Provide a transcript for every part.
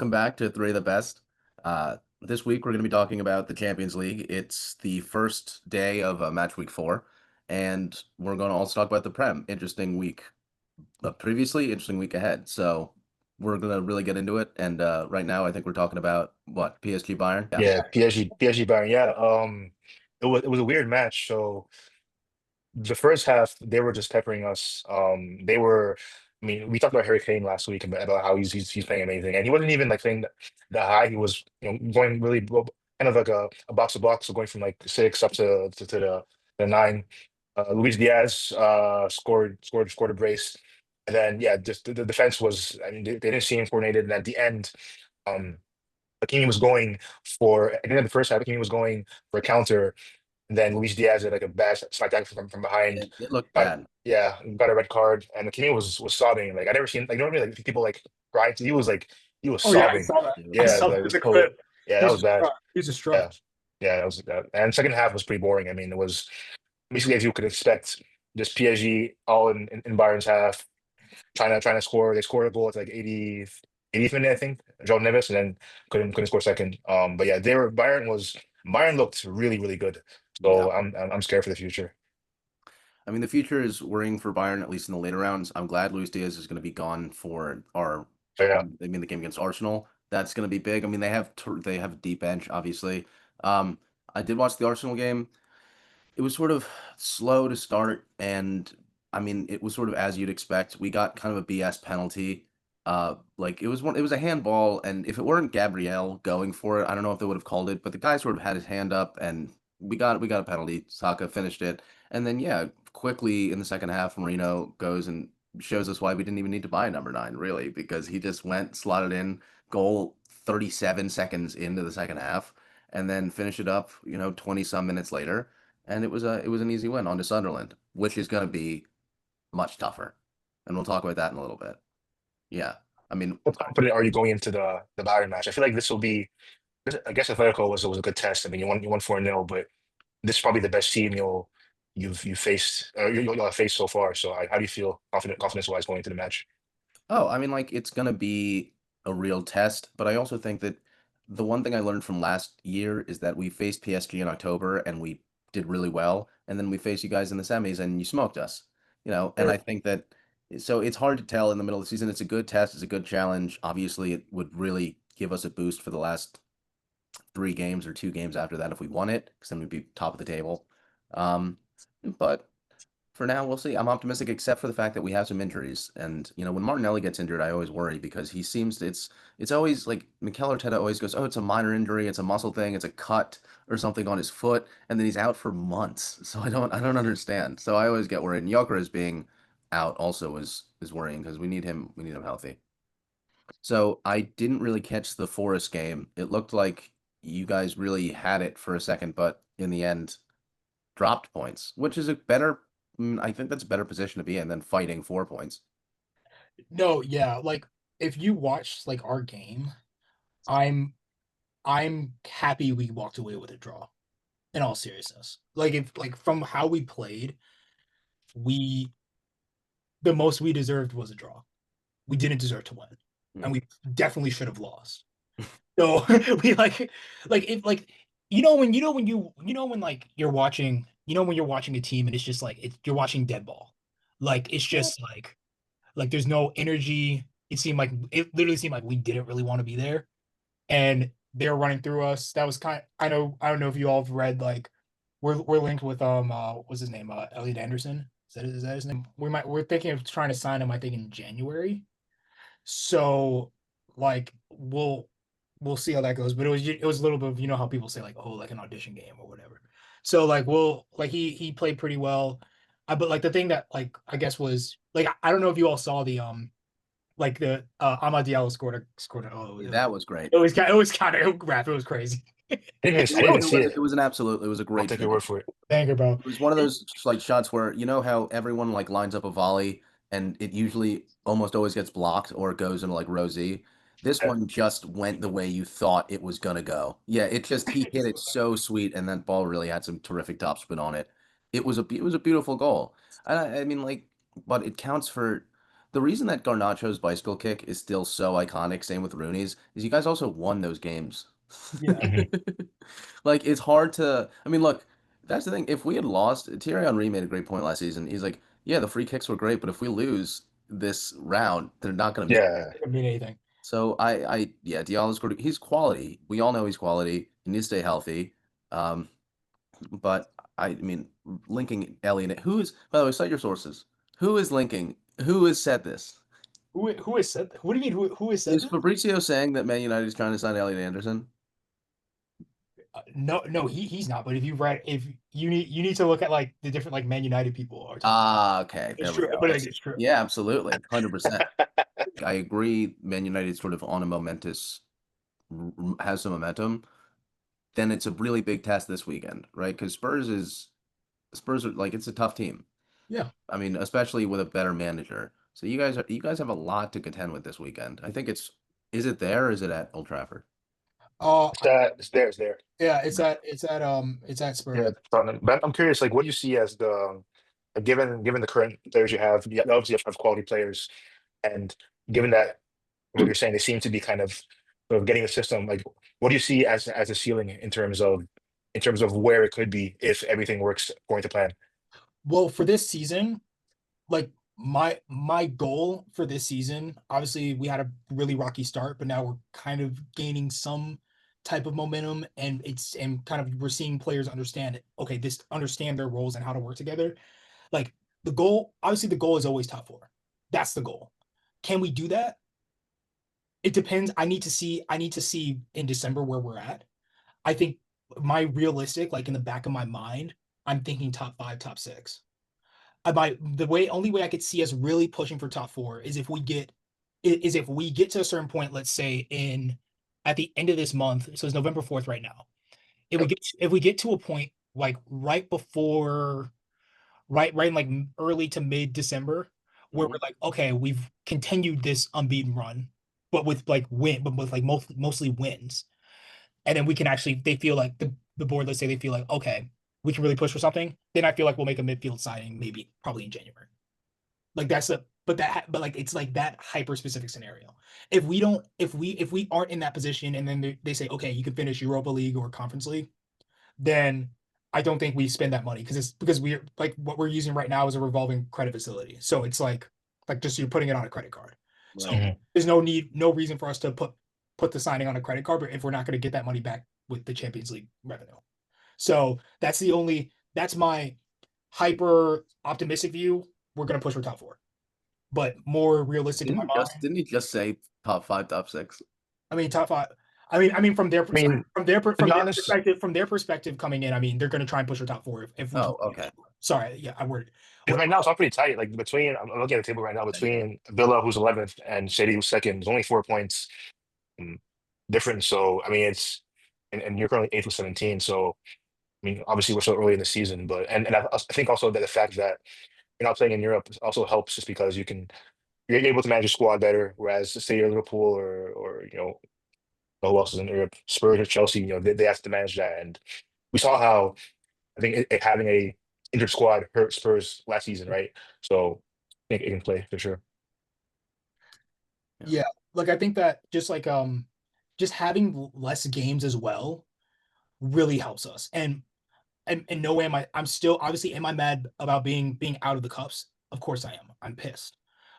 Welcome back to Three of the Best. This week we're going to be talking about the Champions League. It's the first day of match week 4, and we're going to also talk about the Prem. Interesting week previously, interesting week ahead. So we're going to really get into it. And right now, I think we're talking about what PSG Bayern. Yeah. Yeah, PSG Bayern. Yeah, it was a weird match. So the first half, they were just peppering us. I mean, we talked about Harry Kane last week about how he's playing amazing, and he wasn't even like playing that high. He was going really kind of like a box to box, so going from like six up to the nine. Luis Diaz scored a brace, and then yeah, just the defense was. I mean, they didn't seem coordinated, and at the end. Um, Hakimi was going at the end of the first half, Hakimi was going for a counter, and then Luis Diaz had like a bad smack tackle from behind. It looked Got bad. yeah, got a red card, and Hakimi was sobbing. Like I never seen like normally like people like cry. He was Oh yeah, I sobbing. saw that. I Yeah, saw like, that it in was the so clip. yeah, He that was was bad. distraught. He was Yeah, distraught. yeah, that was that. And second half was pretty boring. I mean, it was basically as you could expect, just PSG all in Bayern's half, trying to score. They scored a goal at like 80th minute, I think. Joe Neves, and then couldn't score second. But yeah, Bayern looked really good. Yeah. So I'm scared for the future. I mean, the future is worrying for Bayern, at least in the later rounds. I'm glad Luis Diaz is going to be gone for So yeah, the game against Arsenal. That's going to be big. I mean, they have a deep bench, obviously. I did watch the Arsenal game. It was sort of slow to start, and I mean, it was sort of as you'd expect. We got kind of a BS penalty. Like it was a handball, and if it weren't Gabriel going for it, I don't know if they would have called it, but the guy sort of had his hand up, and we got a penalty. Saka finished it, and then yeah, quickly in the second half, Marino goes and shows us why we didn't even need to buy a number 9, really, because he just went slotted in goal 37 seconds into the second half, and then finish it up, 20 some minutes later, and it was an easy win on to Sunderland, which is going to be much tougher, and we'll talk about that in a little bit. Yeah, I mean, how confident are you going into the Bayern match? I feel like this will be. I guess Atletico was a good test. I mean, you won 4-0, but this is probably the best team you've faced you'll have faced so far. So how do you feel confidence wise going into the match? I mean, like it's going to be a real test, but I also think that the one thing I learned from last year is that we faced PSG in October and we did really well, and then we faced you guys in the semis and you smoked us, and I think that so it's hard to tell in the middle of the season. It's a good test, it's a good challenge. Obviously, it would really give us a boost for the last 3 games or 2 games after that if we won it, because then we'd be top of the table. Um, but for now, we'll see. I'm optimistic, except for the fact that we have some injuries. And when Martinelli gets injured, I always worry because he seems it's always like Mikel Arteta always goes, "Oh, it's a minor injury, it's a muscle thing, it's a cut or something on his foot," and then he's out for months. So I don't understand. So I always get worried. And Gyökeres being out also is worrying because we need him healthy. So I didn't really catch the Forest game. It looked like you guys really had it for a second, but in the end dropped points, which is I think that's a better position to be in than fighting 4 points. No, yeah, like if you watch like our game, I'm I'm happy we walked away with a draw. In all seriousness, like if like from how we played, we the most we deserved was a draw. We didn't deserve to win, and Mm. we definitely should have lost. So we like if like when like when you're watching a team and it's just like you're watching dead ball. Like it's just like there's no energy. It literally seemed like we didn't really want to be there. And they're running through us. That was I don't know if you all have read like we're linked with what's his name? Elliot Anderson. Is that his name? We're thinking of trying to sign him, I think, in January. So like we'll see how that goes. But it was a little bit of how people say like, oh, like an audition game or whatever. So like we'll like he played pretty well. But like the thing that like I guess was like I don't know if you all saw the like the Amad Diallo scored a oh Yeah, that was great. it was kind of rap. It was crazy. It I didn't was even it see was it. it was an absolute it was a I'll great take your word finish. for it. Thank you, bro. It was one of those like shots where how everyone like lines up a volley and it usually almost always gets blocked or it goes into like row Z. This Yeah. one just went the way you thought it was gonna go. Yeah, he hit it so sweet and that ball really had some terrific topspin on it. It was a beautiful goal. I mean like but it counts for The reason that Garnacho's bicycle kick is still so iconic, same with Rooney's, is you guys also won those games. Yeah. Mhm. Like it's hard to. I mean, look, that's the thing. If we had lost, Thierry Henry made a great point last season. He's like, yeah, the free kicks were great, but if we lose this round, they're not going to mean. Yeah. It could mean anything. So yeah, Diallo's good. He's quality. We all know he's quality. He needs to stay healthy. Um, but I mean, linking Elliot, who is, by the way, cite your sources. Who is linking? Who has said this? Who has said that? What do you mean? Who has said Is that? Fabrizio saying that Man United is trying to sign Elliot Anderson? No, no, he's not. But if you need to look at like the different like Man United people are talking. Ah, okay, It's there we true, go. but like, it's true. Yeah, absolutely, 100%. I agree. Man United sort of on a momentous, has some momentum. Then it's a really big test this weekend, right? Because Spurs are like it's a tough team. Yeah. I mean, especially with a better manager. So you guys have a lot to contend with this weekend. I think is it there or is it at Old Trafford? Uh, It's there. yeah. It's at Yeah, Spurs. Tottenham. But I'm curious, like, what do you see as the given the current players you have? You obviously have quality players, and given that what you're saying, they seem to be kind of sort of getting the system. Like, what do you see as a ceiling in terms of where it could be if everything works according to plan? Well, for this season, like my goal for this season, obviously we had a really rocky start, but now we're kind of gaining some type of momentum and kind of we're seeing players understand it. Okay, this understand their roles and how to work together. Like the goal is always top four. That's the goal. Can we do that? It depends. I need to see in December where we're at. I think my realistic, like in the back of my mind, I'm thinking top five, top six. Only way I could see us really pushing for top four is if we get to a certain point, let's say in at the end of this month, so it's November 4th right now. Yep. If we get to a point like right before right in like early to mid December where Hmm. we're like, okay, we've continued this unbeaten run, but with like mostly wins. And then we can actually they feel like the board, let's say they feel like, okay, we can really push for something, then I feel like we'll make a midfield signing maybe probably in January. Like that's a but like it's like that hyper specific scenario. If we don't if we aren't in that position and then they say, okay, you can finish Europa League or Conference League, then I don't think we spend that money because we're like what we're using right now is a revolving credit facility. So it's like just you're putting it on a credit card. So Right. Mhm. there's no reason for us to put the signing on a credit card, but if we're not going to get that money back with the Champions League revenue. So that's my hyper optimistic view. We're going to push for top four, but more realistic in my mind. Didn't he just say top five, top six? I mean, top five. I mean, from their I mean, to be honest, from their perspective coming in, I mean, they're going to try and push for top four if we can. Oh, okay. Sorry, yeah, I worded. because What? right now it's not pretty tight. Like between, I'm looking at the table right now between Villa, who's 11th, and City, who's second. There's only 4 points um, difference. So I mean, and you're currently eighth with 17. So I mean, obviously we're so early in the season, but and I think also that the fact that you're not playing in Europe also helps just because you're able to manage your squad better. Whereas say you're Liverpool or who else is in Europe, Spurs or Chelsea, they have to manage that. And we saw how I think having a injured squad hurt Spurs last season, right? So I think it can play for sure. Yeah. Yeah, like I think that just having less games as well really helps us. And no way I'm still obviously am I mad about being out of the cups? Of course I am. I'm pissed.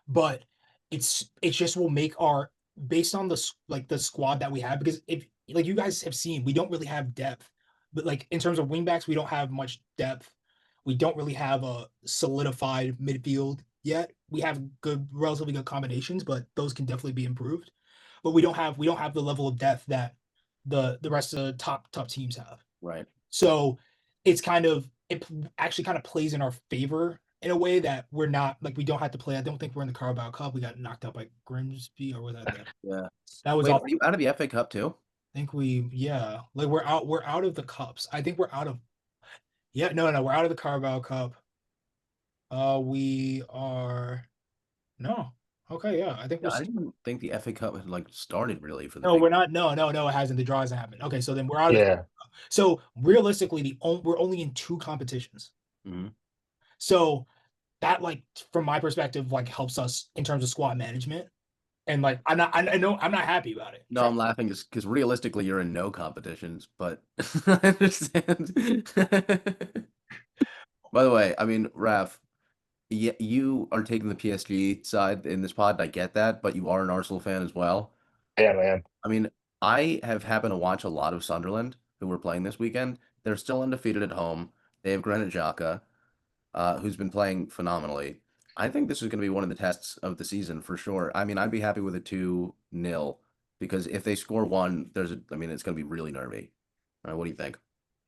But it's just will make our based on the squad that we have because if like you guys have seen, we don't really have depth. But like in terms of wingbacks, we don't have much depth. We don't really have a solidified midfield yet. We have relatively good combinations, but those can definitely be improved. But we don't have the level of depth that the rest of the top teams have. Right. So it actually kind of plays in our favor in a way that we're not like we don't have to play. I don't think we're in the Carabao Cup. We got knocked out by Grimsby or was that Yeah. that was Wait, off. are you out of the FA Cup too? I think yeah, like we're out of the cups. I think we're out of yeah, no, we're out of the Carabao Cup. We are no. Okay, yeah. I think Yeah, I didn't think the FA Cup had like started really for the no, big. we're not. No, it hasn't. The draw hasn't happened. Okay, so then we're out of the Yeah. so realistically we're only in two competitions. Mhm. So that like from my perspective like helps us in terms of squad management. And like I know I'm not happy about it. No, I'm laughing just because realistically you're in no competitions, but I understand. By the way, I mean, Raf, you are taking the PSG side in this pod. I get that, but you are an Arsenal fan as well. I am. I mean, I have happened to watch a lot of Sunderland who were playing this weekend. They're still undefeated at home. They have Granit Xhaka, who's been playing phenomenally. I think this is going to be one of the tests of the season for sure. I mean, I'd be happy with a 2-0 because if they score one, I mean, it's going to be really nervy. What do you think?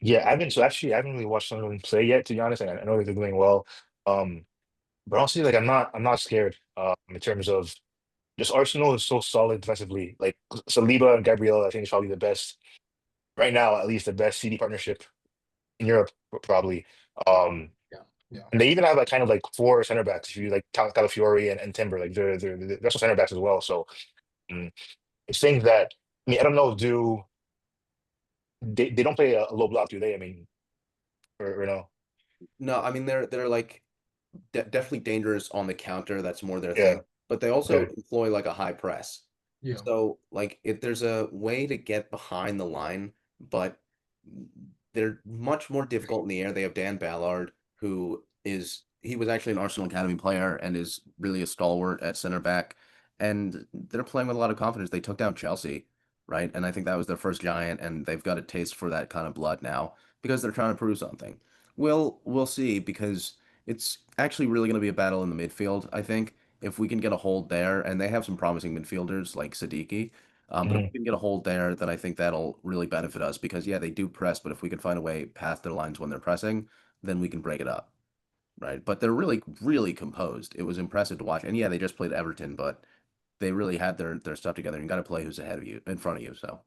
Yeah, I haven't really watched Sunderland play yet, to be honest, and I know that they're doing well. Um, but honestly, like I'm not scared in terms of just Arsenal is so solid defensively. Like Saliba and Gabriel, I think is probably the best right now, at least the best CD partnership in Europe, probably. Um, Yeah, yeah. and they even have like kind of like four center backs if you like count Calafiori and Timber, like they're also center backs as well. So it's things that I mean, I don't know, do they don't play a low block, do they? I mean, or no? No, I mean they're like definitely dangerous on the counter. That's more their Yeah, thing. But they also okay. employ like a high press. Yeah. So like if there's a way to get behind the line, but they're much more difficult in the air. They have Dan Ballard, who is he was actually an Arsenal Academy player and is really a stalwart at center back. And they're playing with a lot of confidence. They took down Chelsea, right? And I think that was their first giant, and they've got a taste for that kind of blood now because they're trying to prove something. We'll see because it's actually really going to be a battle in the midfield, I think. If we can get a hold there, and they have some promising midfielders like Siddiqui, but if Mhm. we can get a hold there, then I think that'll really benefit us because yeah, they do press, but if we can find a way past their lines when they're pressing, then we can break it up, right? But they're really, really composed. It was impressive to watch, and yeah, they just played Everton, but they really had their stuff together. You got to play who's ahead of you, in front of you. So,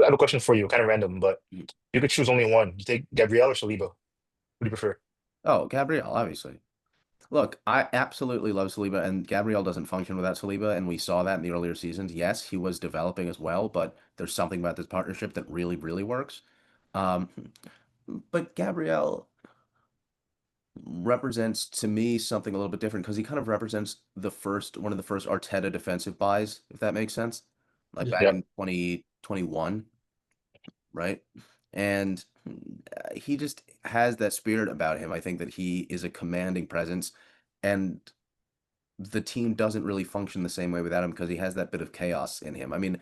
I have a question for you, kind of random, but you could choose only one. You take Gabriel or Saliba? What do you prefer? oh, Gabriel, obviously. Look, I absolutely love Saliba, and Gabriel doesn't function without Saliba, and we saw that in the earlier seasons. Yes, he was developing as well, but there's something about this partnership that really, really works. Um, but Gabriel represents to me something a little bit different because he kind of represents one of the first Arteta defensive buys, if that makes sense. Like Yeah. back Yeah, in 2021, right? And he just has that spirit about him. I think that he is a commanding presence, and the team doesn't really function the same way without him because he has that bit of chaos in him. I mean,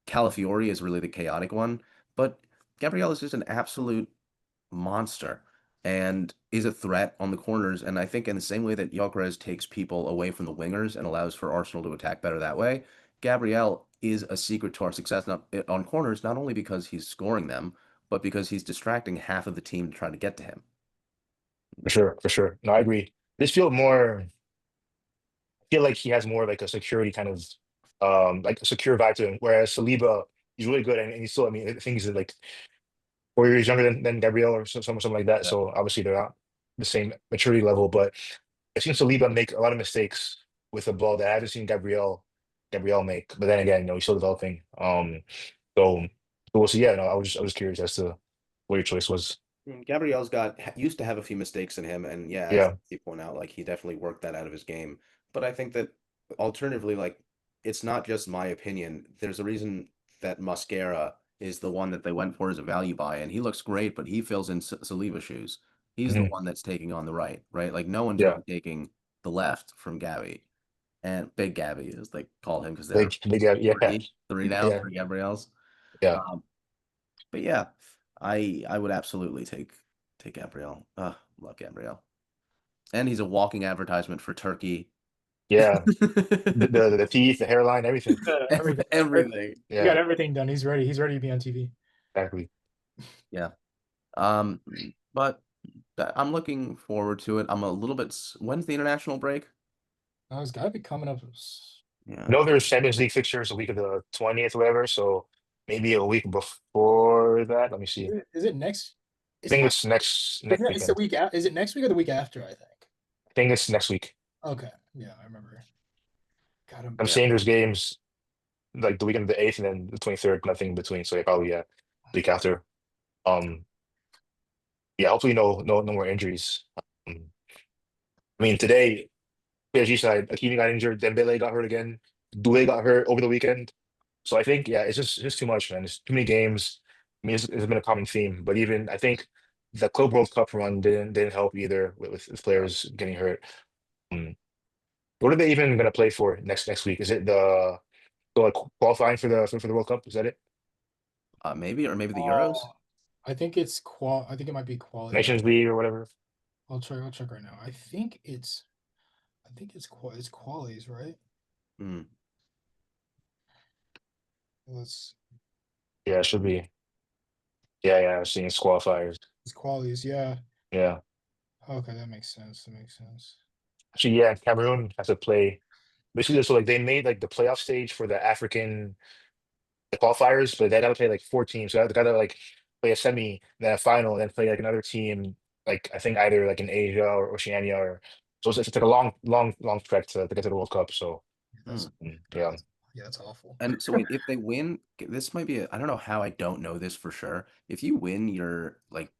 Calafiori is really the chaotic one, but Gabriel is just an absolute monster and is a threat on the corners. And I think in the same way that Gyökeres takes people away from the wingers and allows for Arsenal to attack better that way, Gabriel is a secret to our success on corners, not only because he's scoring them, but because he's distracting half of the team to try to get to him. for sure, for sure. No, I agree. This feel more. I feel like he has more like a security kind of like a secure vibe to him. Whereas Saliba, he's really good and he's still. I mean, I think he's like 4 years younger than Gabriel or something like that. Yeah. So obviously they're not the same maturity level. But I've seen Saliba make a lot of mistakes with the ball that I haven't seen Gabriel make. But then again, he's still developing. So, so we'll see. Yeah, no, I was curious as to what your choice was. Gabriel's used to have a few mistakes in him, and yeah, as Yeah. you point out, like he definitely worked that out of his game. But I think that alternatively, like it's not just my opinion. There's a reason that Mascara is the one that they went for as a value buy, and he looks great, but he fills in Saliba shoes. He's the Mhm. one that's taking on the right, right? Like no one's Yeah. really taking the left from Gabby and Big Gabby, as they call him, because they're Big, yeah, three now, yeah, three Gabriels. yeah. Um, but yeah, I would absolutely take Gabriel. Love Gabriel. And he's a walking advertisement for Turkey. Yeah. The teeth, the hairline, everything. Everything. Everything. He got Yeah, everything done. He's ready. He's ready to be on TV. exactly. Yeah. Um, but I'm looking forward to it. I'm a little bit. When's the international break? Oh, it's got to be coming up. I Yeah. know there's Champions League fixtures the week of the 20th or whatever, so maybe a week before that. Let me see. Is it next? I It's think not. it's next It's the weekend. week. Is it next week or the week after? I think. I think it's next week. Okay. Yeah, I remember. Got him. I'm Yeah. seeing there's games like the weekend of the 8th and then the 23rd, nothing in between. So yeah, probably yeah, week after. Um, yeah, hopefully no more injuries. Um, I mean, today, PSG side, Hakimi got injured, Dembele got hurt again, Due got hurt over the weekend. So I think, yeah, it's just too much, man. It's too many games. I mean, it's been a common theme, but even I think the Club World Cup run didn't help either with players getting hurt. Um, what are they even going to play for next week? Is it the so like qualifying for the World Cup? Is that it? Maybe, or maybe the Euros. Oh, I think it's qual. I think it might be quality. Nations League or whatever? I'll check. I'll check right now. I think it's. I think it's It's qualities, right? Mm, Let's. Yeah, it should be. Yeah, yeah, I've seen it's qualifiers. It's qualities. Yeah. Yeah. Okay, that makes sense. That makes sense. Actually, yeah, Cameroon has to play basically so like they made like the playoff stage for the African qualifiers, but they gotta play like four teams. So they gotta like play a semi, then a final, then play like another team, like I think either like in Asia or Oceania or so it's like a long, long, long trek to get to the World Cup. So That's mm. yeah. yeah, that's awful. And so wait, if they win, this might be I don't know how I don't know this for sure. If you win your like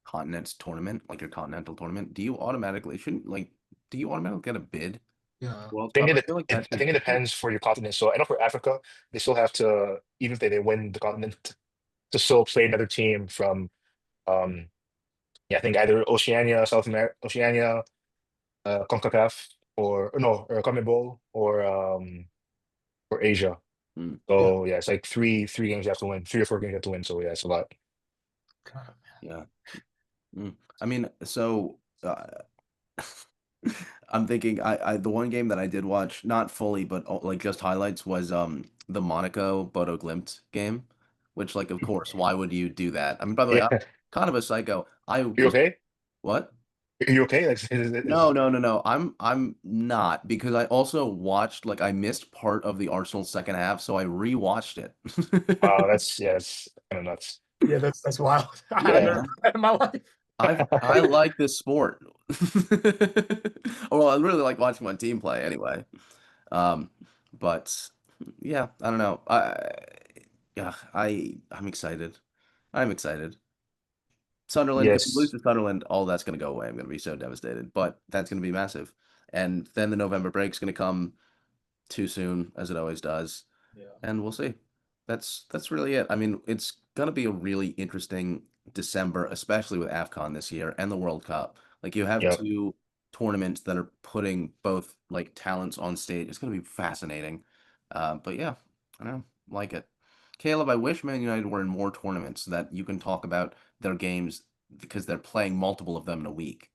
continents tournament, like your continental tournament, do you automatically shouldn't like do you automatically get a bid Yeah. World I think Cup? I it, feel like it that I should think it depends for your continent. So I know for Africa, they still have to, even if they win the continent, to still play another team from um yeah, I think either Oceania, South America, Oceania, CONCACAF, or no, or CONMEBOL, or Asia. mm, Yeah. So yeah, it's like three games you have to win, 3 or 4 games you have to win. So yeah, it's a lot. God, yeah. I mean, so I'm thinking I the one game that I did watch, not fully, but like just highlights was the Monaco Bodo Glimt game, which like of course, why would you do that? I mean, by the way, I'm Yeah, kind of a psycho. I you was okay? what? Are you okay? Like, No, no, no, no. I'm not because I also watched like I missed part of the Arsenal second half, so I rewatched it. that's yeah, it's kind of nuts. yeah, that's wild. I've Yeah, never heard that in my life. I like this sport. Well, I really like watching my team play anyway. Um, but yeah, I don't know. I'm excited. I'm excited. Sunderland, if we lose yes, to Sunderland, all that's going to go away. I'm going to be so devastated. But that's going to be massive. And then the November break's going to come too soon, as it always does. Yeah. And we'll see. That's really it. I mean, it's gonna be a really interesting December, especially with AFCON this year and the World Cup. Like you have yep, two tournaments that are putting both like talents on stage. It's gonna be fascinating. But yeah, I don't know, like it. Caleb, I wish Man United were in more tournaments so that you can talk about their games because they're playing multiple of them in a week.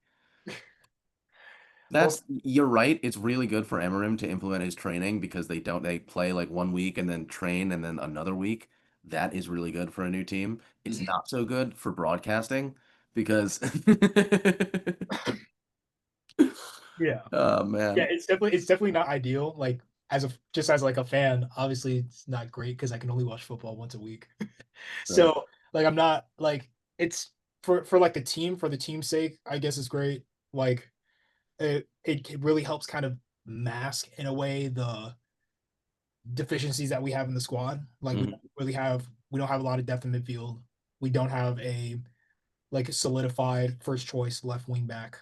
Well, You're right. It's really good for Emerim to implement his training because they play like one week and then train and then another week. That is really good for a new team. It's not so good for broadcasting because yeah. oh Yeah, man. it's definitely not ideal. Like as a just as like a fan, obviously it's not great because I can only watch football once a week. Right. So like I'm not like it's for like for the team's sake, I guess it's great. Like it really helps kind of mask in a way the deficiencies that we have in the squad. Like Mhm. we don't have a lot of depth in midfield. We don't have like a solidified first choice left wing back.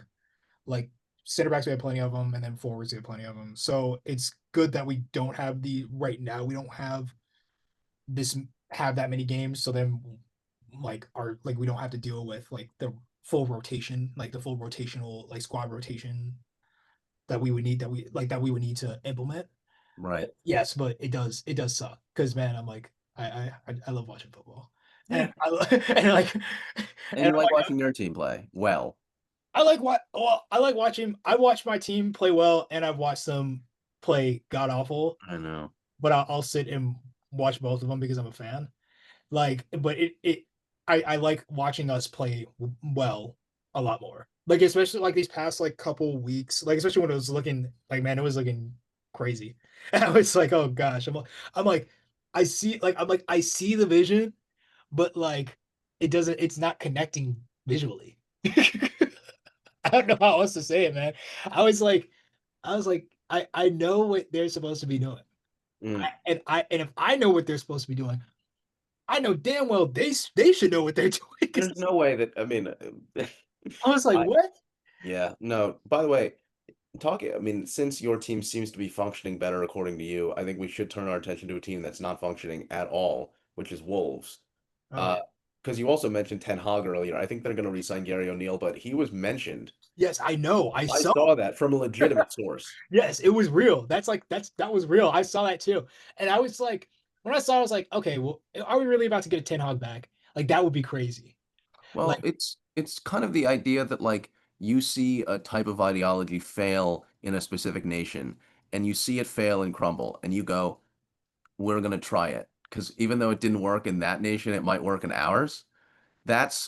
Like center backs we have plenty of them, and then forwards we have plenty of them. So it's good that we don't have the right now. We don't have this have that many games. So then like we don't have to deal with like the full rotation, like the full rotational like squad rotation that we would need that we would need to implement. Right. Yes, but it does suck because man, I'm like I love watching football, Yeah. and like And and you like watching your team play well. I like what well I like watching. I watch my team play well, and I've watched them play god awful. I know. But I'll sit and watch both of them because I'm a fan. Like, but I like watching us play well a lot more. Like especially like these past like couple weeks, like especially when it was looking like man, it was looking crazy. And I was like, oh gosh, I'm like, I'm like I see the vision, but like it's not connecting visually. I don't know how else to say it, man. I was like, I know what they're supposed to be doing. Mm. And if I know what they're supposed to be doing, I know damn well they should know what they're doing. 'Cause There's no way that I mean I was like, I what? yeah, no. By the way, talking, I mean, since your team seems to be functioning better according to you, I think we should turn our attention to a team that's not functioning at all, which is Wolves. Oh Uh, yeah. because you also mentioned Ten Hag earlier. I think they're going to re-sign Gary O'Neill, but he was mentioned. Yes, I know. I I saw. saw that from a legitimate source. Yes, it was real. That was real. I saw that too. And I was like, when I saw it, I was like, okay, well, are we really about to get a Ten Hag back? Like that would be crazy. Well, Like, it's kind of the idea that like you see a type of ideology fail in a specific nation, and you see it fail and crumble, and you go, we're going to try it. Because even though it didn't work in that nation, it might work in ours.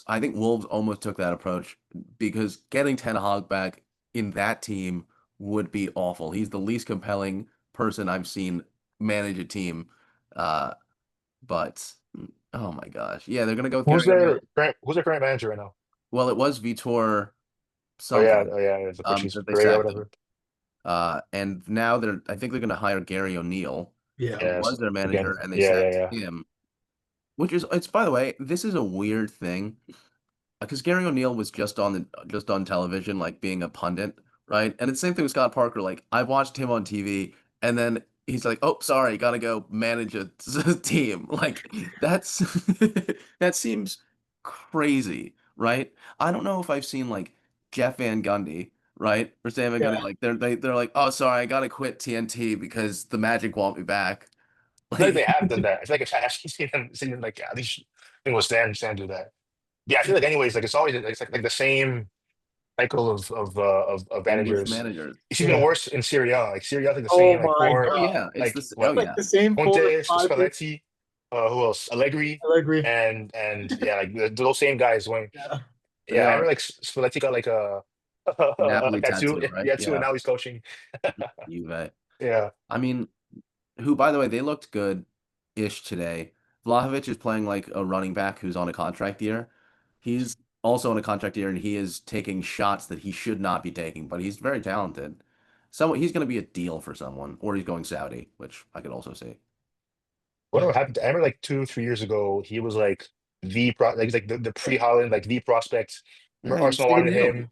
I think Wolves almost took that approach because getting Ten Hag back in that team would be awful. He's the least compelling person I've seen manage a team. Uh, but oh my gosh. Yeah, they're gonna go with Gary O'Neill. Who's their current manager right now? Well, it was Vitor Oh something yeah, it's the Portuguese that they Pereira or sacked him. whatever. And now I think they're gonna hire Gary O'Neill, yeah. who was Yes, their manager, again, and they yeah, sacked yeah. him. Which is, it's by the way, this is a weird thing because Gary O'Neill was just on television, like being a pundit, right? And it's the same thing with Scott Parker. Like I watched him on TV, and then he's like, "Oh, sorry, gotta go manage a team." Like that's that seems crazy, right? I don't know if I've seen like Jeff Van Gundy, right, or Sam Van Gundy. Yeah. Like they're like, "Oh, sorry, I gotta quit TNT because the Magic want me back." I feel like they Like, have done that. I feel like I've actually seen them like at least I think it was Stan do that. Yeah, I feel like anyways, like it's always like the same cycle of English managers. managers. It's even Yeah. worse in Serie A. Like Serie A, like the Oh same like my four Oh God. yeah, it's like this. Oh what Like yeah, the same four or Conte, five people. Spalletti, who else? Allegri, I agree. and yeah, like those same guys going. Yeah. they Yeah, I remember are. like Spalletti got like a Napoli tattoo, tattoo, right? yeah, too, and Yeah, now he's coaching. Juve. Yeah, I mean, who, by the way, they looked good-ish today. Vlahovic is playing like a running back who's on a contract year. He's also on a contract year, and he is taking shots that he should not be taking, but he's very talented. He's going to be a deal for someone, or he's going Saudi, which I could also see. whatever Yeah. happened? I remember like 2, 3 years ago, he was like he's like the pre Holland like the prospect. Yeah, Remember he's Arsenal taking wanted the deal. him.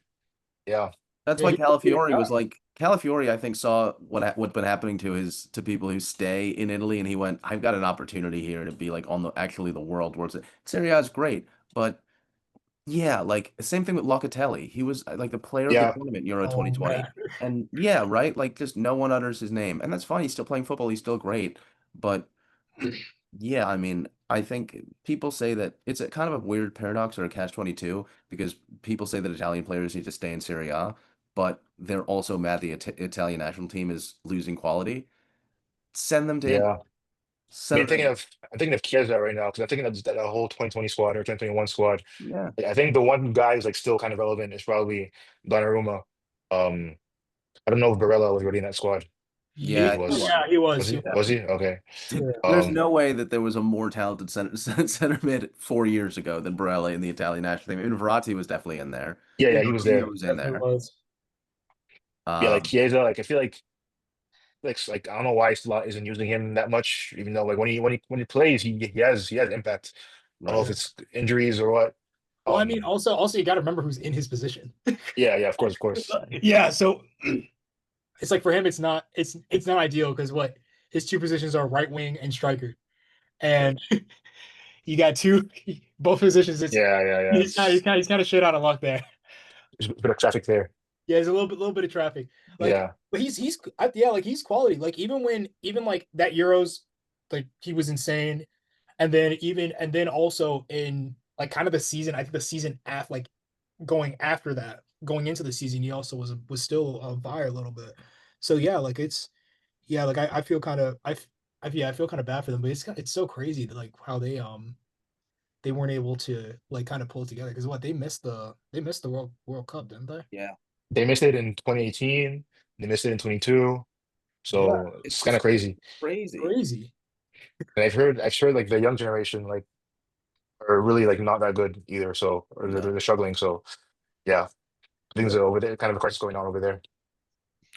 Yeah, That's Yeah, why he was Calafiori was not. like Calafiori. I think saw what's been happening to his to people who stay in Italy, and he went, "I've got an opportunity here to be like on the actually the world towards it." Serie A is great, but yeah, like same thing with Locatelli. He was like the player of the yeah, tournament Euro Oh man. 2020, and yeah, right, like just no one utters his name, and that's fine. He's still playing football. He's still great, but yeah, I mean, I think people say that it's a kind of a weird paradox or a catch-22 because people say that Italian players need to stay in Serie A, but they're also mad the Italian national team is losing quality. Send them to Italy. yeah. I mean, Send them. I'm thinking of Chiesa right now because I'm thinking of that whole 2020 squad or 2021 squad. Yeah. Like, I think the one guy who's like still kind of relevant is probably Donnarumma. Um, I don't know if Barella was already in that squad. He Yeah, he was. was. Yeah, he Was was. he? Yeah. Was he? Okay. Yeah. There's Um, no way that there was a more talented center mid 4 years ago than Barella in the Italian national team. Even Verratti was definitely in there. yeah, Yeah, yeah, he was Jorginho there. was in definitely there. was. Yeah, like Um, Chiesa, like I feel like I don't know why Slot isn't using him that much, even though like when he plays, he has impact. I don't know if right. Yeah. it's injuries or what. Well, I mean, Um, also you got to remember who's in his position. yeah, yeah, of course, of course. Yeah, so it's like for him, it's not ideal because what his two positions are right wing and striker, and you got two both positions. It's Yeah, yeah, yeah. he's kind of shit out of luck there. There's a bit of traffic there. Yeah, there's a little bit of traffic. Like, Yeah, but yeah, like he's quality. Like even like that Euros, like he was insane. And then also in like kind of the season, I think the season after like going after that, going into the season, he also was still fire a little bit. So yeah, like it's yeah, like I feel kind of I feel kind of bad for them, but it's so crazy that like how they weren't able to like kind of pull it together because what they missed the World Cup, didn't they? Yeah. they missed it in 2018. They missed it in 22. Yeah, So It's it's kind of just crazy. crazy. crazy. And I've heard like the young generation like are really like not that good either. So or No. they're struggling. So yeah, things are over there. Kind of a crisis going on over there.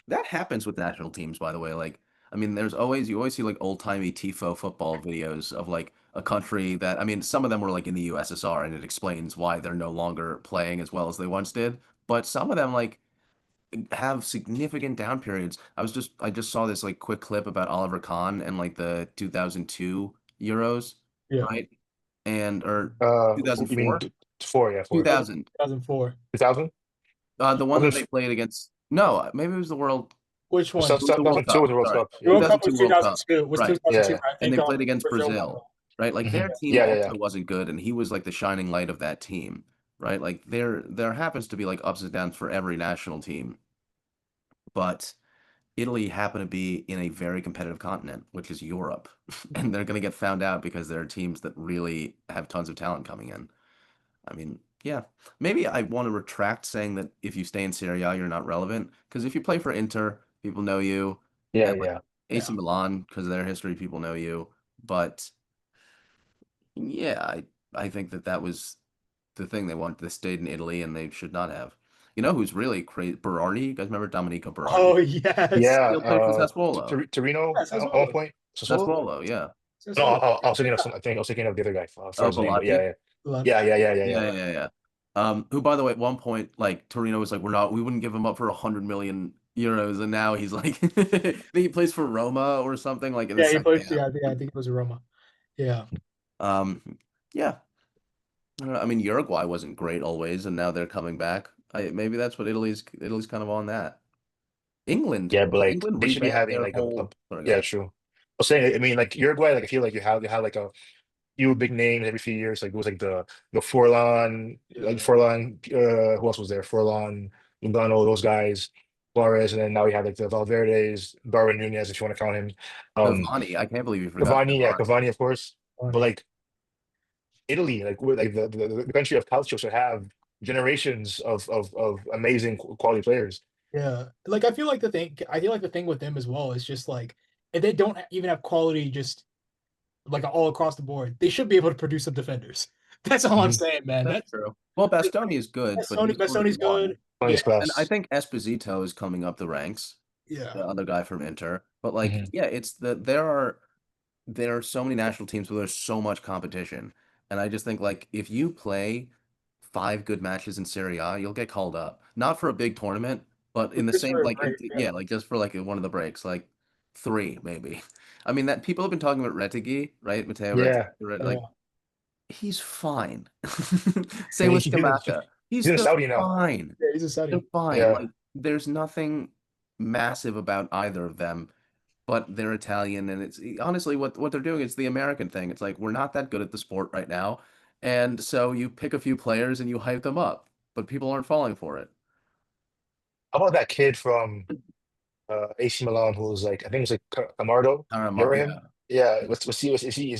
That happens with national teams, by the way. Like, I mean, you always see like old-timey Tifo football videos of like a country that, I mean, some of them were like in the USSR and it explains why they're no longer playing as well as they once did. But some of them, like, have significant down periods. I just saw this like quick clip about Oliver Kahn and like the 2002 Euros, Yeah. right? And or You mean 2004? four? Yeah, four. 2000. 2004. 2000? The one that they played against. No, maybe it was the World. Which one? It was the World 2002 was Cup. the World Sorry, Cup. The Yeah. World Cup was 2002 World Cup. 2002. Was Right. 2002. Yeah. I And think they played against Brazil won Brazil, right? Like Hmm. their team Yeah, yeah, yeah. also wasn't good, and he was like the shining light of that team, right? Like there happens to be like ups and downs for every national team, but Italy happen to be in a very competitive continent, which is Europe, and they're going to get found out because there are teams that really have tons of talent coming in. I mean, yeah, maybe I want to retract saying that if you stay in Serie A, you're not relevant, because if you play for Inter, people know you, Yeah, and like yeah. Yeah. AC Milan, because of their history, people know you. But yeah, I think that that was the thing they wanted. They stayed in Italy, and they should not have. You know who's really crazy? Berardi. You guys remember Domenico Berardi? Oh yes. Yeah, He'll play for Sassuolo. Torino Yes, at as one well. point. Sassuolo? Sassuolo, yeah. As No, well. I was thinking of some. I think I was thinking of the other guy. I forgot Oh, his name, but yeah, Bellotti. yeah, Milan. yeah, yeah, yeah, yeah, Yeah, yeah. yeah, yeah. Who, by the way, at one point, like Torino was like, we wouldn't give him up for 100 million euros, and now he's like, I think he plays for Roma or something, like in the Yeah, he Serie plays. A. Yeah, I think it was Roma. Yeah. Yeah, I don't know. I mean, Uruguay wasn't great always, and now they're coming back. Maybe that's what Italy's kind of on that. England, Yeah, but like England they should be revamped having their like a whole. Sorry, go yeah, ahead. true. I was saying, I mean, like Uruguay, like I feel like you have like a few big names every few years. Like it was like the Forlan, like Yeah. Forlan. Who else was there? Forlan, Lugano, those guys, Flores, and then now we have like the Valverde's, Darwin Nunez, if you want to count him. Um, Cavani, I can't believe you forgot Cavani, yeah, Cavani. Cavani, of course. But Funny. like Italy, like we're like the country of culture should have generations of amazing quality players. Yeah. Like I feel like the thing with them as well is just like if they don't even have quality just like all across the board, they should be able to produce some defenders. That's all I'm Hmm. saying, man. That's true. Well, Bastoni is good, but he's only Bastoni's one. good. Yeah. Nice And I class. think Esposito is coming up the ranks, Yeah. the other guy from Inter. But like, Hmm. yeah, there are so many national teams where there's so much competition. And I just think like if you play 5 good matches in Serie A, you'll get called up. Not for a big tournament, but in the Just same for a like break. Yeah. yeah, like just for like one of the breaks, like 3 maybe. I mean that people have been talking about Retegui, right? Matteo Retegui, Yeah, right? Like Yeah. he's fine. I Same mean with Scamacca. he's He's in just Saudi now. fine. Yeah, he's a They're study. fine. Yeah. Like there's nothing massive about either of them, but they're Italian, and it's honestly what they're doing. It's the American thing. It's like we're not that good at the sport right now, and so you pick a few players and you hype them up, but people aren't falling for it. How about that kid from AC Milan who was like I think it was like Camardo? Remember him? Yeah. Yeah. Is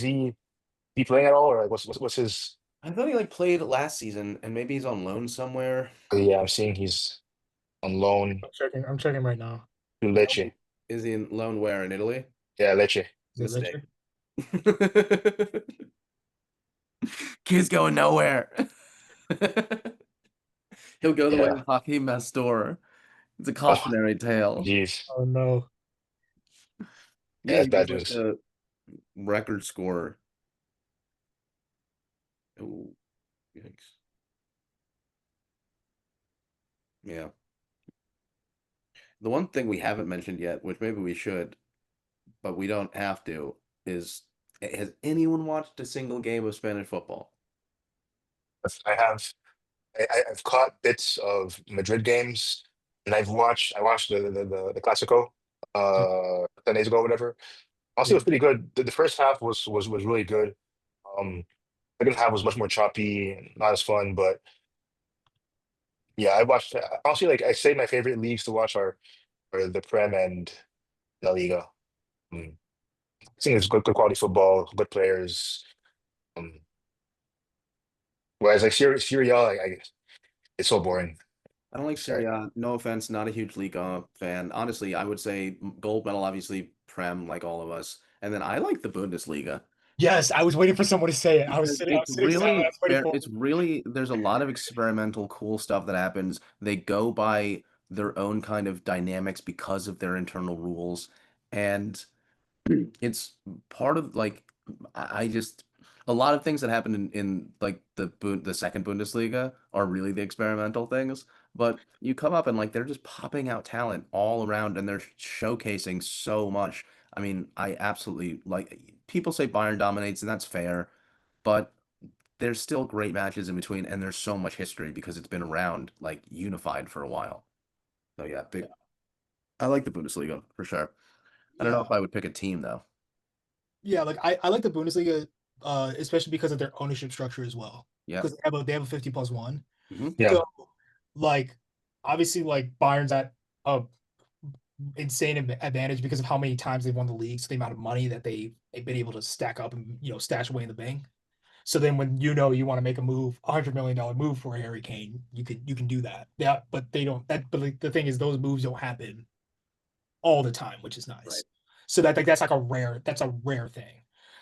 he playing at all or like what's his? I thought he like played last season, and maybe he's on loan somewhere. Yeah, I'm seeing he's on loan I'm checking right now. to Lecce. Is he in loan where in Italy? Yeah, Lecce. Is it Mistake. Lecce? Kid's going nowhere. He'll go the way Yeah. of Hakeem Mastor. It's a Oh, cautionary tale. jeez. Oh no. Yeah, Yeah, that's he was bad like news. the record scorer. Ooh, yikes. Yeah. The one thing we haven't mentioned yet, which maybe we should, but we don't have to, is has anyone watched a single game of Spanish football? I have I've caught bits of Madrid games, and I watched the Clasico 10 days ago, whatever. Honestly, it Yeah. was pretty good. The first half was really good. Um, second half was much more choppy, not as fun. But yeah, I watched. Honestly, like I say, my favorite leagues to watch are the Prem and La Liga. I think it's good quality football, good players. Um, whereas like Serie A, it's so boring. I don't like Serie Sorry. A. No offense, not a huge Liga fan. Honestly, I would say gold medal, obviously Prem, like all of us, and then I like the Bundesliga. Yes, I was waiting for someone to say it. Because I it's was sitting silent. I was waiting for it's really there's a lot of experimental cool stuff that happens. They go by their own kind of dynamics because of their internal rules, and it's part of like I just a lot of things that happen in like the second Bundesliga are really the experimental things. But you come up and like they're just popping out talent all around and they're showcasing so much. I mean, I absolutely like people say Bayern dominates and that's fair, but there's still great matches in between and there's so much history because it's been around like unified for a while. So yeah, big I like the Bundesliga for sure. I don't know Yeah. if I would pick a team though. Yeah, like I like the Bundesliga, especially because of their ownership structure as well. Yep. Because they have a 50 plus one. Hmm. Yeah, So like obviously like Bayern's at a insane advantage because of how many times they've won the league, so the amount of money that they've been able to stack up and stash away in the bank. So then when you want to make a move, $100 million move for Harry Kane, you can do that. Yeah, but they don't that but like, the thing is those moves don't happen all the time, which is Right. nice. So that's a rare thing.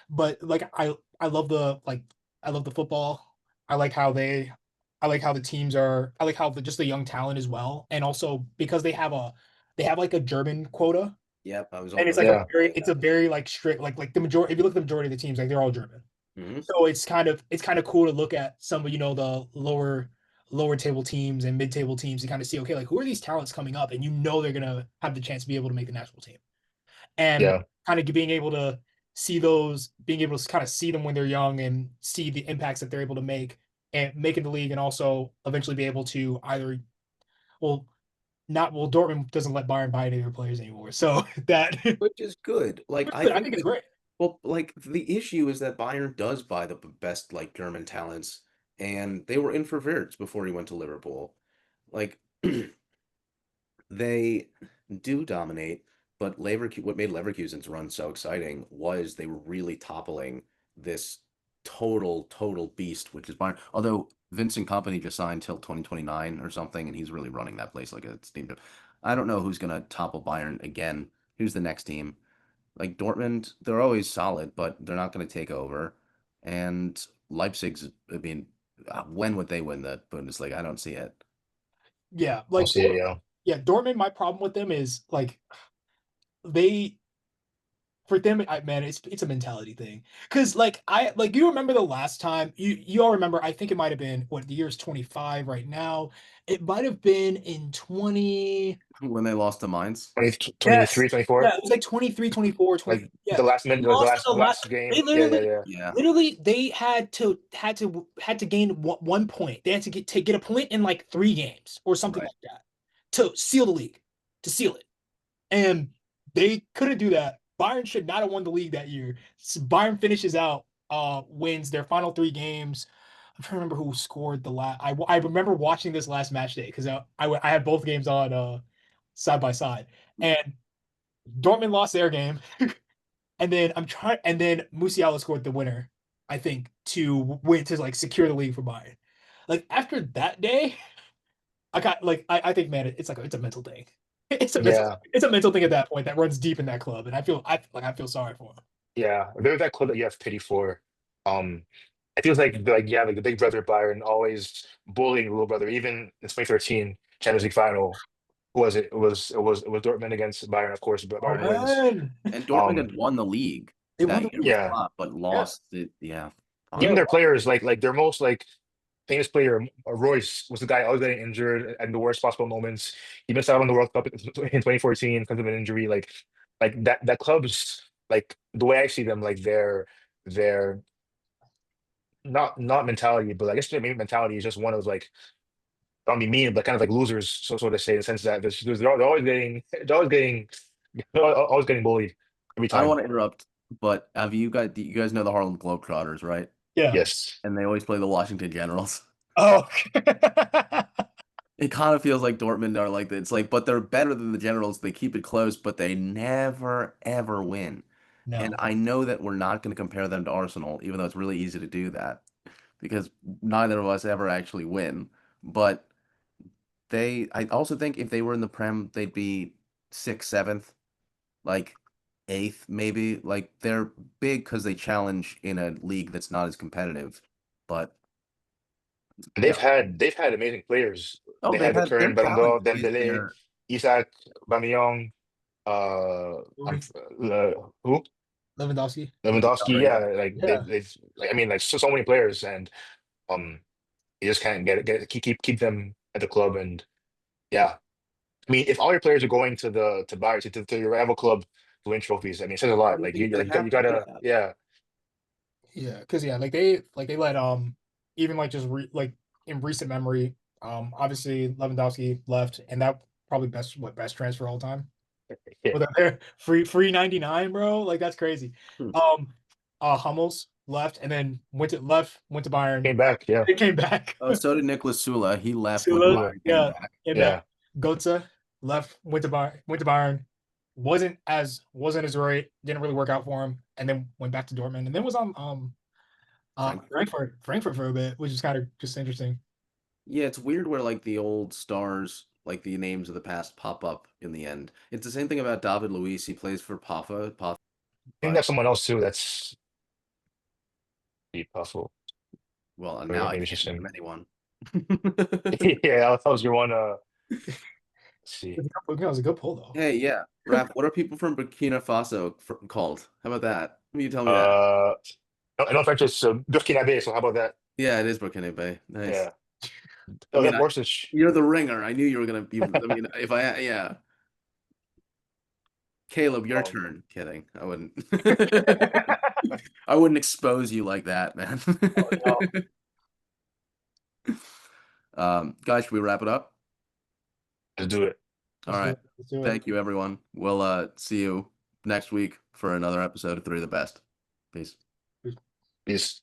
But like I love the football. I like how they I like how the teams are I like how just the young talent as well. And also because they have like a German quota. Yep. I was And it's also like yeah, it's a very like strict like the majority if you look at the majority of the teams, like they're all German. hmm So it's kind of cool to look at some of the lower table teams and mid table teams to kind of see okay like who are these talents coming up and they're gonna have the chance to be able to make the national team and yeah. kind of being able to see those being able to kind of see them when they're young and see the impacts that they're able to make and make in the league and also eventually be able to either well not well Dortmund doesn't let Bayern buy any of their players anymore so that which is good. Like I I think think it's that great. well, like the issue is that Bayern does buy the best like German talents, and they were in for Wirtz before he went to Liverpool. Like they do dominate, but what made Leverkusen's run so exciting was they were really toppling this total beast, which is Bayern. Although Vincent Company just signed till 2029 or something, and he's really running that place like a steam ship. I don't know who's gonna topple Bayern again. Who's the next team? Like Dortmund, they're always solid, but they're not going to take over. And Leipzig's, I mean, when would they win the Bundesliga? I don't see it. Yeah, I'll like see it. Yeah, yeah, Dortmund. My problem with them is like they for them, man, it's a mentality thing. Because like you remember the last time you all remember. I think it might have been what the year is 25 right now. It might have been in 20. When they lost to Mainz. 20, Yes. 23, 24. Yeah, it was like 23, 24, Like 20. Yeah. the last minute, They like lost in the the last last game. they Yeah, yeah, yeah. Yeah, literally they had to gain 1 point. They had to get a point in like 3 games or something right. like that to seal the league, to seal it. And they couldn't do that. Bayern should not have won the league that year. So Bayern finishes out, wins their final 3 games. I'm trying to remember who scored the last. I remember watching this last match day because I had both games on side by side, and Dortmund lost their game, and then Musiala scored the winner. I think to win to like secure the league for Bayern. Like after that day, I think man, it's a mental thing. Yeah, It's a mental thing at that point that runs deep in that club, and I feel sorry for him. yeah. There's that club that you have pity for. Um, it feels like yeah, like the big brother Bayern always bullying the little brother. Even in 2013 Champions League final, who was it? It was Dortmund against Bayern, of course, but Oh Bayern wins. man, And Dortmund Um, had won the league they won that the year league. with yeah. Klopp, but Yeah, lost it. Yeah, Even yeah, fine. their players, like their most like famous player, Royce, was the guy always getting injured at the worst possible moments. He missed out on the World Cup in 2014 because of an injury. Like that club's like the way I see them, like their not mentality, but I guess their main mentality is just one of like I don't mean mean, but kind of like losers, so to say, in the sense that they're always getting always getting bullied every I don't time. want to interrupt, but do you guys know the Harlem Globetrotters, right? yeah. Yes. And they always play the Washington Generals. Oh, It kind of feels like Dortmund are like that. It's like, but they're better than the Generals. They keep it close, but they never ever win. And no. I know that we're not going to compare them to Arsenal, even though it's really easy to do that because neither of us ever actually win. But I also think if they were in the Prem, they'd be sixth, seventh, like eighth, maybe. Like they're big because they challenge in a league that's not as competitive. But And yeah, they've had amazing players. oh, They had their Return, talent Belanda, is Dembele, there. Isaac, Bamiyong, I'm Louis who? Lewandowski. Lewandowski. Right. Yeah, like Yeah. they've like I mean like so many players and um you just can't get it keep them at the club and Yeah. I mean, if all your players are going to Bayern to your rival club to win trophies, I mean, it says a lot. Like They have you to do gotta, that. yeah. Yeah, because yeah, like they let even like like in recent memory, obviously Lewandowski left, and that probably best transfer all time. Yeah. With a free 99, bro. Like that's crazy. Hmm. Hummels left and then went to Bayern. Came back, yeah. It came back. Oh, so did Nicholas Sula. He left, went to Sula, Sula, Bayern, came yeah, back. came back. yeah. Götze left, went to Bayern. Wasn't as great. Didn't really work out for him, and then went back to Dortmund, and then was on Frankfurt. Frankfurt for a bit, which is kind of just interesting. Yeah, it's weird where like the old stars, like the names of the past, pop up in the end. It's the same thing about David Luiz. He plays for Paffa, I think but that's someone else too. That's pretty possible. well, and Or now I maybe it's can't just think of him. anyone. Yeah, that was your one. Let's see. It was a good pull though. Hey, yeah, Raph, what are people from Burkina Faso called? How about that? You tell me that. I know French is Burkinabe, so how about that? Yeah, it is Burkina Bay. Nice. Yeah. I Oh, mean, that Borsic. you're the ringer. I knew you were gonna be. I mean, if I, yeah, Caleb, your Um, turn. Kidding. I wouldn't. I wouldn't expose you like that, man. oh, no. Guys, should we wrap it up? Let's do it. All Let's do right. it. Let's do it. Thank you, everyone. We'll see you next week for another episode of Three of the Best. Peace. Peace.